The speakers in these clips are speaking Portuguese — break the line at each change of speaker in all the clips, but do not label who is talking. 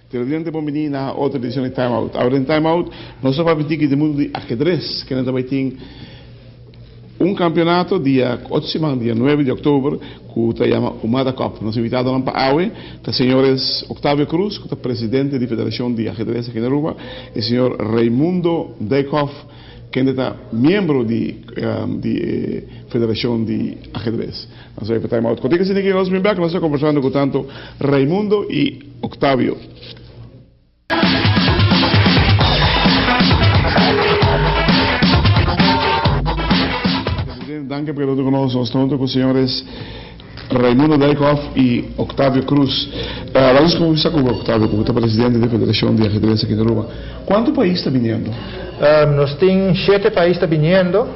Televidente bom na outra edição de Time Out. Agora em Time Out, nós só vamos falar do mundo de ajedrez, que nós também tem campeonato dia 8 semana, dia 9 de outubro, que se chama Umada Cup. Nós invitamos para a AUE, os senhores Octavio Cruz, que é presidente da Federação de Ajedrez aqui na Aruba, e o senhor Raimundo Dijkhoff, que é membro da Federação de Ajedrez. Nós vamos para Time Out. Contigo, se ninguém nos vem back, nós estamos conversando com tanto Raimundo e Octavio. Danke per aver conosco con os senhores Raimundo Dijkhoff e Octavio Cruz. Vamos começar com o Octavio, que é presidente da Federação de Ajedrez aqui na Aruba. Quanto país está vindo?
Nós temos 7 países vindo,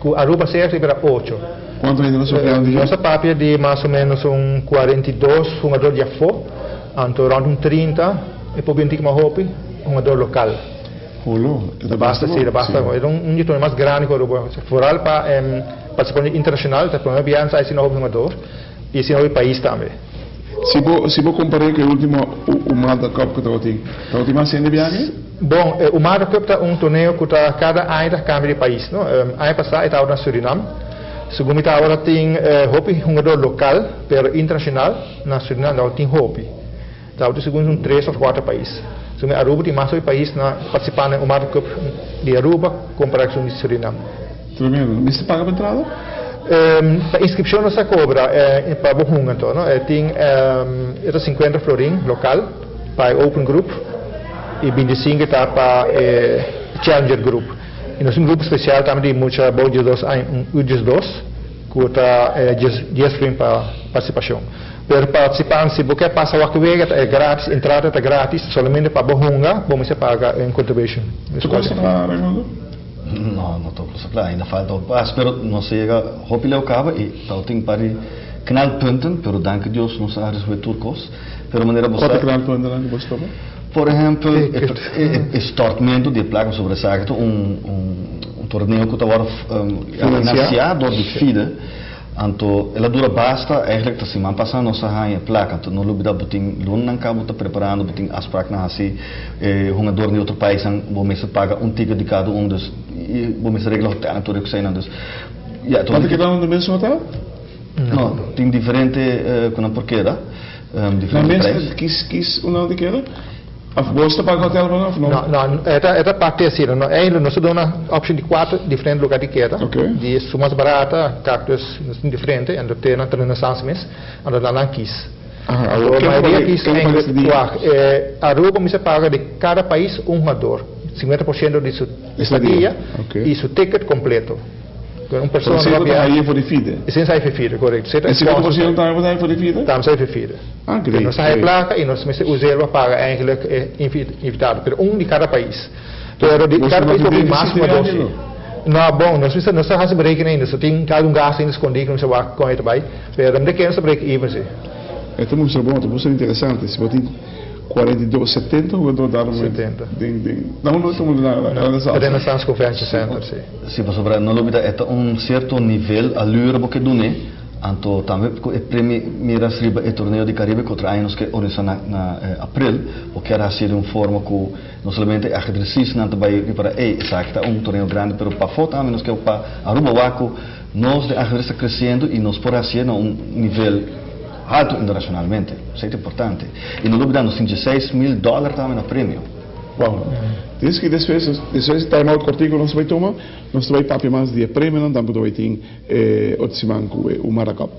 com Aruba serve para 8.
Quanto ainda nós temos?
Nossa papia de mais ou menos 42 jogadores de fora, around 30, e por 20 mais jogador local. Basta, sim, basta. É um torneio mais grande que o Aruba. Fora para participar internacional, a primeira viagem é um jogador e esse é um país também.
Se você comparar com o último Umada Cup que eu tenho, a última cena de viagem?
Bom, o Umada Cup é um torneio que cada ano cambia de país. Ano passado estava na Suriname. Segundo agora tem jogador local, mas internacional na Suriname não tem Hopi. Então, segundo 3 ou 4 países. So, Aruba tem mais país na participando no Umada Cup de Aruba comparado com Suriname.
Tremendo. Você paga a entrada?
A inscrição não se cobra para o Hunga, então, tem 50 florim local para Open Group e 25 está para Challenger Group. E nós temos um grupo especial também de muita boa de dois, que está 10 florim para participação. Para participar, se você passa o arquivo, é grátis, entrada é grátis, somente para o Hunga, você paga em contribution.
Você gosta, Raimundo?
Não estou claro, ainda falta o passo, mas não sei, hopi leu cava e tal tem para canal punten, pero danke Deus não sabe resolver turcos, pero maneira você.
Qual é canal punten que você toma?
Por exemplo, estortamento de placas sobre essa torneio que estava financiado de FIDE. Então, ela dura basta, eigenlijk assim, mas passando nossa rainha placa, então não lubida buting lun nang cabo tá preparando buting as placa na assim, jogador de outro país, bom mês paga ticket de cada dos, bom mês regla hotel, tudo que sai não dos.
Quanto que dá no mesmo hotel?
Não, tem diferente com a porqueira, diferente preço.
Quis uma de cada? Você paga hotel para nós?
Não, é parte assim, não é ele nós damos a opção de 4 diferentes lugares de queda, de sumas barata, cactus diferente, e tem na transação mês, anda lá quis. A maioria quis a Aruba me paga de cada país jogador, 50% de sua estadia e seu ticket completo. Uma pessoa
não vai aí por FIDE.
Sem sair FIDE, correto.
E 50% também vai por FIDE?
Estamos sair FIDE. Nós sair placa e nós usamos para eigenlijk invitado, mas de cada país. Então, de cada país tem máximo 12. Não, bom, nós fazemos berekenen ainda, só tem cada gasto ainda escondido, não se vai com ele vai. Mas de que nós break-even.
É muito bom, muito interessante. Se você 42, 70 ou então dar
70.
Não estamos na
Renaissance Convention Center, sim.
Sim, mas sobre não lubida é certo nível allure porque do né. Então também o primeira riba é torneio de Caribe contra anos que organiza na abril, porque era assim de forma que não somente a ajedrecista não vai para exacta torneio grande, mas para fora também nós que para Aruba Waco nós de ajedrez crescendo e nós por assim um nível alto internacionalmente, isso é importante. E no dúvida, nos $16,000 também no prêmio.
Bom, diz que depois de time out cortico nós vai tomar, nós vai papi mais de prêmio, não também vai ter outro semana com o Umada Cup.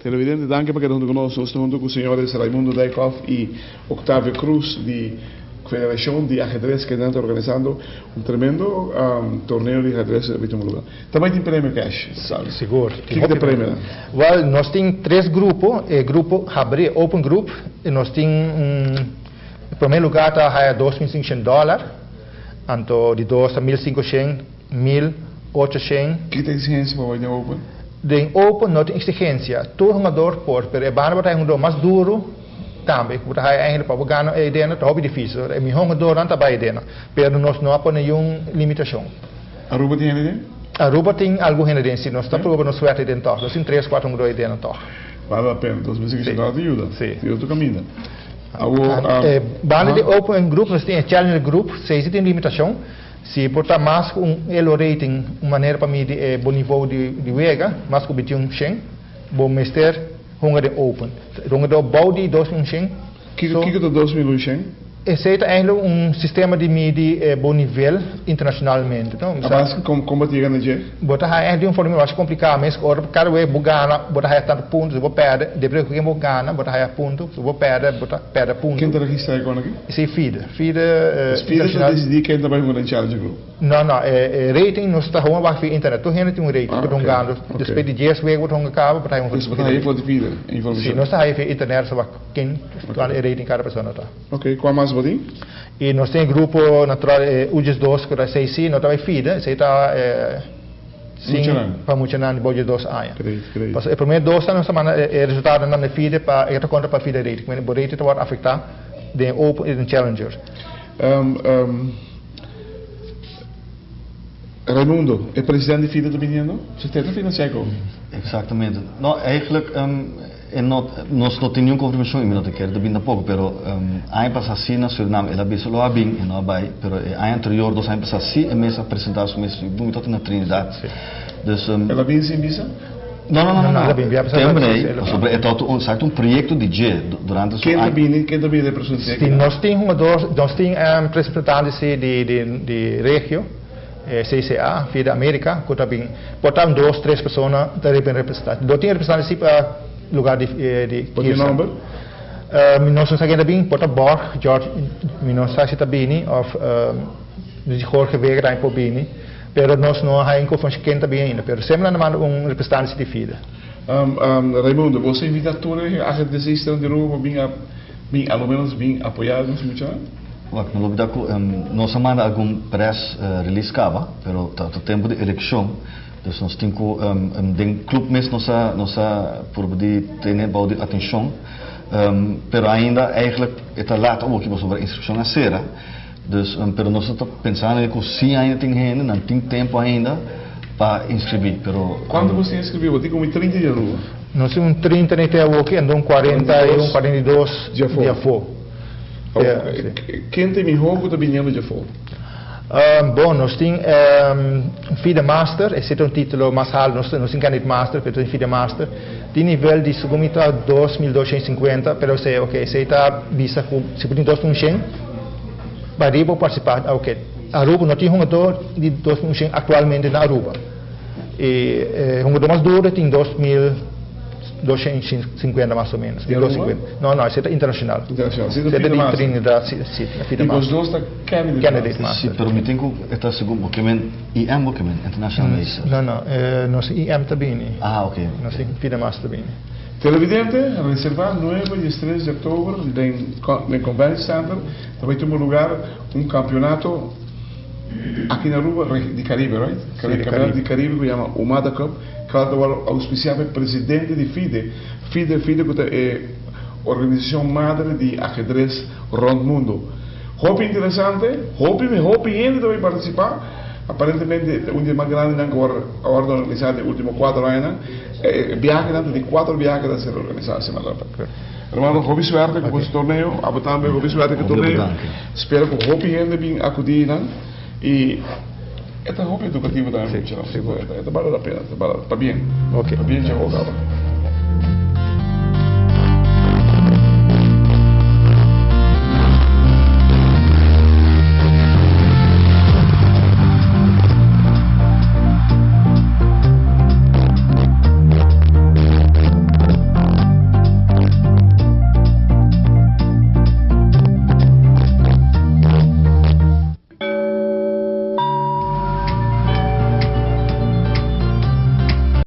Televidente, danke perché non conosco, sto junto con i signori Raimundo Dijkhoff e Octavio Cruz di Federación de Ajedrez que están organizando un tremendo torneo de ajedrez en último lugar. Também tem prêmio cash, sabe?
Seguro.
O que é prêmio?
Well, nós temos 3 grupos. O grupo abre Open Group. E nós temos, em primeiro lugar, está $2.500. Anto de 2 a 1500, 1800.
Que tem exigência para o Open?
De Open não tem exigência. Todo jogador pode, mas é bom para jogador mais duro também. Porque é eigenlijk para ganhar a ideia é hobby difícil. É melhor jogador não está a ideia. Mas nós não temos nenhuma limitação.
Aruba tem ideia?
Aruba tem algo em ideia. Nós estamos provando a suerte dentro. Nós temos 3, 4 jogadores dentro.
Vale a pena. Então, se você ajuda.
Sim.
E outro caminho.
Bane de Open Group, nós temos Challenger Group, se existe limitação, se portar mais elo rating, uma maneira para medir o bom nível de vega, mais que obter Shen, bom mestre, de Open. Do Baudi 2000 Shen.
Que é do 2000 Shen?
Esse é eigenlijk sistema de medir bom nível internacionalmente.
Mas como bater na G?
Botar é forma mais complicada, mas cada vez bugana, botar tanto pontos, vou perder, depois que vou ganhar, botar ponto, vou perder, botar perder ponto.
Quem está registrado agora aqui?
Esse é FIDE.
FIDE está decidir quem trabalha no Challenge Group.
Não, rating não está ruim para internet. Tu ainda tem rating, tu não ganha. Depois de dias week tu não acaba, botar
Isso está aí para FIDE, informação.
Sim, não está aí para internet, só quem rating cada pessoa está.
Ok, qual mais bodim?
E nós temos grupo natural UGS 2 que é 6 não está FIDE, se está para muito de budget 2 anos. Mas o primeiro 2 anos semana é resultado na FIDE para está contra para FIDE rating, mas o rating vai afetar de Open e de Challengers.
Raimundo, é presidente de FIDE também, não? Você tem a financiar
Exatamente. Não, eigenlijk nós não temos nenhuma confirmação e não te quero ainda pouco, pero ano passado sim na Suriname ela bem só bem e não vai, pero ano anterior dos anos passados sim é mesmo apresentar o mesmo muito na Trinidade. Dus
ela bem sim bisa?
Não. Também sobre é todo projeto de G durante
quem também representa?
Sim, nós temos representantes de região. CCA, FIDE América, que também botam 2, 3 pessoas também representantes. Não tem representantes para lugar de
Pode ter nome?
Nós não sabemos bem, botam Borg, George, nós sabemos também, de Jorge Vega também por bem, mas nós não temos informação quem também ainda, mas sempre não representante de FIDE.
Raimundo, você invita todos a desistir de novo, bem, ao menos bem apoiados, muito
nós manda algum press release cava, pero tanto tempo de eleição, dus nós temos den clube mesmo nossa por de ter baude atenção, pero ainda eigenlijk está lá também que sobre a inscrição a cera, dus pero nós estamos pensando que se ainda tem gente, não tem tempo ainda para inscrever, pero
quando você inscreveu, eu como 30 dias rua.
Nós temos 30 nem até aqui, andam 41, 42 dia for.
Quem tem melhor que também é de fora?
Bom, nós temos FIDE Master, esse é um título mais alto, nós temos candidato Master, mas FIDE Master, de nível de submita 2.250, mas sei, ok, se está visa com 2.100, para participar, ok. Aruba não tem jogador de 2.100 atualmente na Aruba. E jogador mais duro tem 250 mais ou menos. Não, isso é internacional.
Internacional.
Isso é de Trinidad, sim.
E os dois estão
candidate master.
Sim, mas tenho esta segundo documento, IM documento, international master.
Não, nós IM também.
Ah, ok.
Nós FIDE master também.
Televidente, reservar 9 e 13 de outubro, no Convention Center, também tem lugar campeonato aqui na Aruba de Caribe, right? Campeonato de Caribe que chama Umada Cup, que vai auspiciar o presidente de FIDE. FIDE é a organização madre de ajedrez rondo mundo. Hobby interessante, hobby ainda também participar. Aparentemente, um dia mais grande que a ordem organizada nos últimos 4 anos, viajes de 4 viajes a ser organizados. Hermano, hobby suerte com esse torneio, também hobby suerte com o torneio. Espero que o hobby ainda bem acudir e é um hobby educativo também. Vale a pena, está bem.
Ok.
Está bem, já vou acabar.